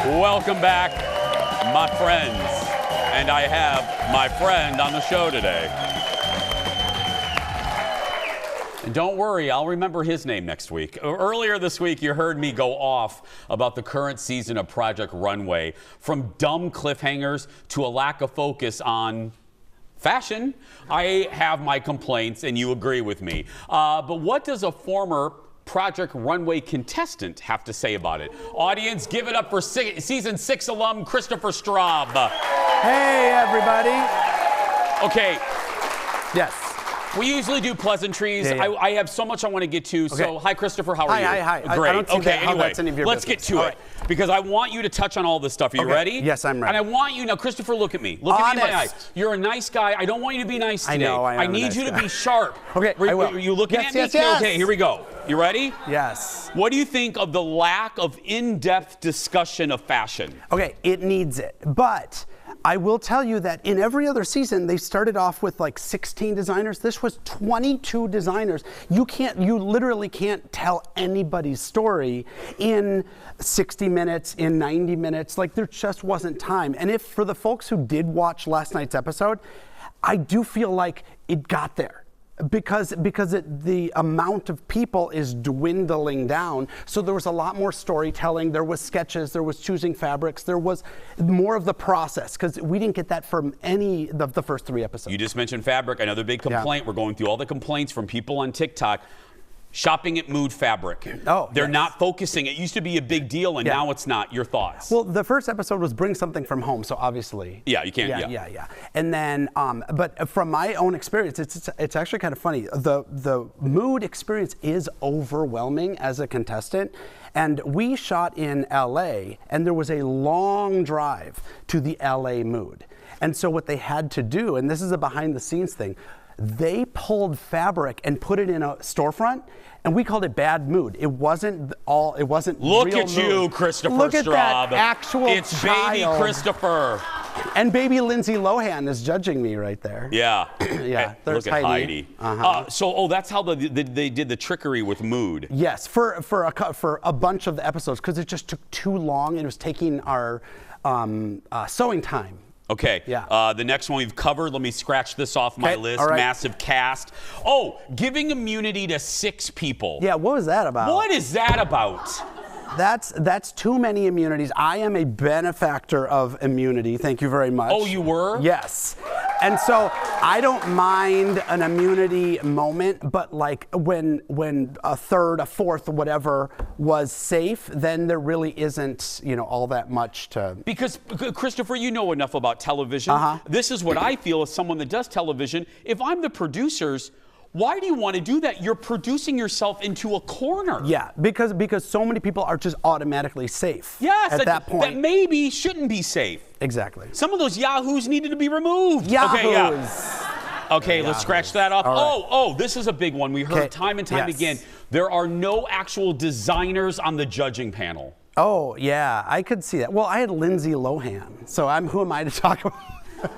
Welcome back, my friends. And I have my friend on the show today. And don't worry, I'll remember his name next week. Earlier this week, you heard me go off about the current season of Project Runway. From dumb cliffhangers to a lack of focus on fashion. I have my complaints, and you agree with me. But what does a former Project Runway contestant have to say about it? Audience, give it up for season 6 alum Christopher Straub. Hey, everybody. Okay. Yes. We usually do pleasantries. Yeah. I have so much I want to get to. Okay. So, hi, Christopher. How are you? Hi. Great. I don't see okay, how that's any of your let's business. get to it. Because I want you to touch on all this stuff. Are you ready? Yes, I'm ready. And I want you, now, Christopher, look at me. Look at me in my eyes. You're a nice guy. I don't want you to be nice today. I know, I need you to be sharp. Okay, I will. Are you looking at me? Yes. Okay, here we go. You ready? Yes. What do you think of the lack of in-depth discussion of fashion? Okay, it needs it. But I will tell you that in every other season, they started off with like 16 designers. This was 22 designers. You literally can't tell anybody's story in 60 minutes, in 90 minutes. Like, there just wasn't time. And if for the folks who did watch last night's episode, I do feel like it got there. Because the amount of people is dwindling down. So there was a lot more storytelling. There was sketches. There was choosing fabrics. There was more of the process, because we didn't get that from any of the first 3 episodes. You just mentioned fabric. Another big complaint. Yeah. We're going through all the complaints from people on TikTok. Shopping at Mood Fabric. Oh, they're not focusing. It used to be a big deal, and now it's not. Your thoughts? Well, the first episode was bring something from home, so obviously. Yeah, you can't. Yeah. And then, but from my own experience, it's actually kind of funny. The mood experience is overwhelming as a contestant, and we shot in LA, and there was a long drive to the LA Mood, and so what they had to do, and this is a behind-the-scenes thing, they pulled fabric and put it in a storefront, and we called it bad mood. It wasn't real Look at mood. you, Christopher Look at Straub. that actual It's child. baby Christopher. And baby Lindsay Lohan is judging me right there. Yeah. Yeah. Look at Heidi. That's how they did the trickery with mood. Yes, for a bunch of the episodes, because it just took too long, and it was taking our sewing time. Okay. Yeah. The next one we've covered. Let me scratch this off my list. All right. Massive cast. Oh, giving immunity to 6 people. Yeah. What was that about? What is that about? That's too many immunities. I am a benefactor of immunity. Thank you very much. Oh, you were? Yes. And so I don't mind an immunity moment, but like when a third, a fourth, whatever was safe, then there really isn't, all that much to. Because Christopher, you know enough about television. This is what I feel as someone that does television. If I'm the producers, why do you want to do that? You're producing yourself into a corner. Yeah, because so many people are just automatically safe. Yes, at that point. That maybe shouldn't be safe. Exactly. Some of those yahoos needed to be removed. Yahoos. Okay, yeah. Okay, let's scratch that off. Right. This is a big one. We heard time and time again. There are no actual designers on the judging panel. Oh, yeah, I could see that. Well, I had Lindsay Lohan, so who am I to talk about?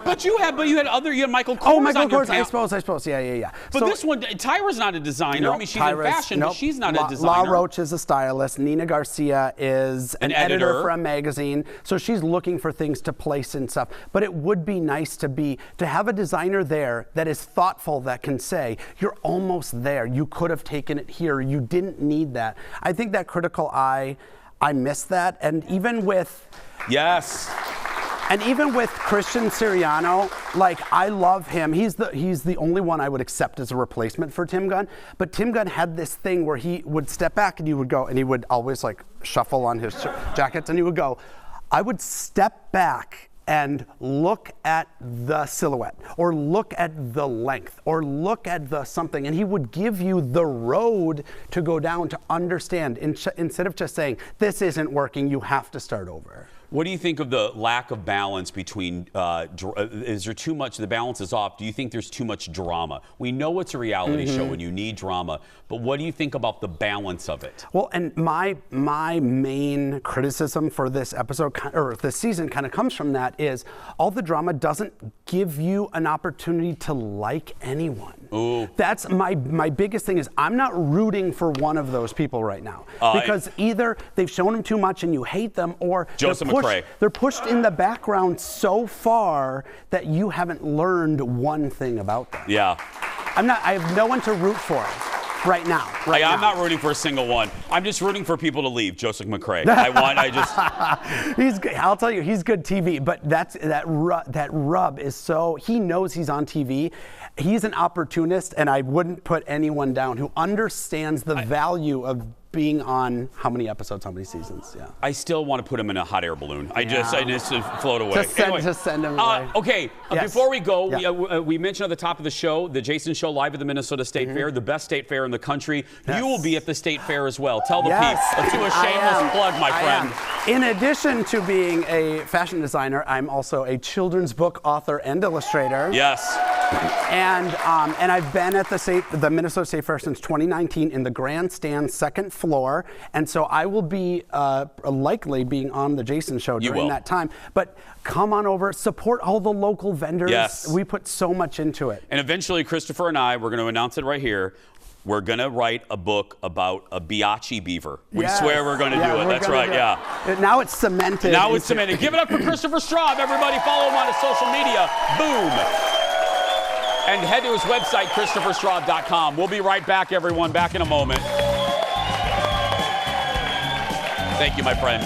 But you had Michael Kors Michael on your Kors, I suppose. Yeah. But so, this one, Tyra's not a designer. I mean, she's in fashion, but she's not a designer. La Roche is a stylist. Nina Garcia is an editor for a magazine. So she's looking for things to place and stuff. But it would be nice to have a designer there that is thoughtful, that can say, you're almost there. You could have taken it here. You didn't need that. I think that critical eye, I miss that. And even with... Yes. And even with Christian Siriano, I love him. He's the only one I would accept as a replacement for Tim Gunn. But Tim Gunn had this thing where he would step back and he would always shuffle on his jackets, and he would go, I would step back and look at the silhouette, or look at the length, or look at the something, and he would give you the road to go down to understand, instead of just saying, this isn't working, you have to start over. What do you think of the lack of balance between, is there too much, the balance is off, do you think there's too much drama? We know it's a reality show and you need drama, but what do you think about the balance of it? Well, and my main criticism for this episode, or this season, kind of comes from that, is all the drama doesn't give you an opportunity to like anyone. Ooh. That's my biggest thing is I'm not rooting for one of those people right now. Because either they've shown them too much and you hate them, or Joseph McCrae. They're pushed in the background so far that you haven't learned one thing about them. Yeah. I have no one to root for right now. I'm not rooting for a single one. I'm just rooting for people to leave. Joseph McCrae. I'll tell you, he's good TV, but that rub is so, he knows he's on TV. He's an opportunist, and I wouldn't put anyone down who understands the value of being on how many episodes, how many seasons. Yeah. I still want to put him in a hot air balloon. I just float away. Just send him away. Okay, Yes. before we go, we mentioned at the top of the show, the Jason Show live at the Minnesota State Fair, the best state fair in the country. Yes. You will be at the state fair as well. Tell the Yes, peeps. Let's do a shameless plug, my friend. In addition to being a fashion designer, I'm also a children's book author and illustrator. Yes. And I've been at the Minnesota State Fair since 2019 in the grandstand second floor, and so I will be likely being on the Jason Show during that time. But come on over, support all the local vendors. Yes. We put so much into it. And eventually, Christopher and I, we're going to announce it right here. We're going to write a book about a Biachi beaver. We swear we're going to do it. That's right, Now it's cemented. Now it's cemented. Give it up for Christopher Straub, everybody. Follow him on his social media. Boom. And head to his website, ChristopherStraub.com. We'll be right back, everyone. Back in a moment. Thank you, my friend.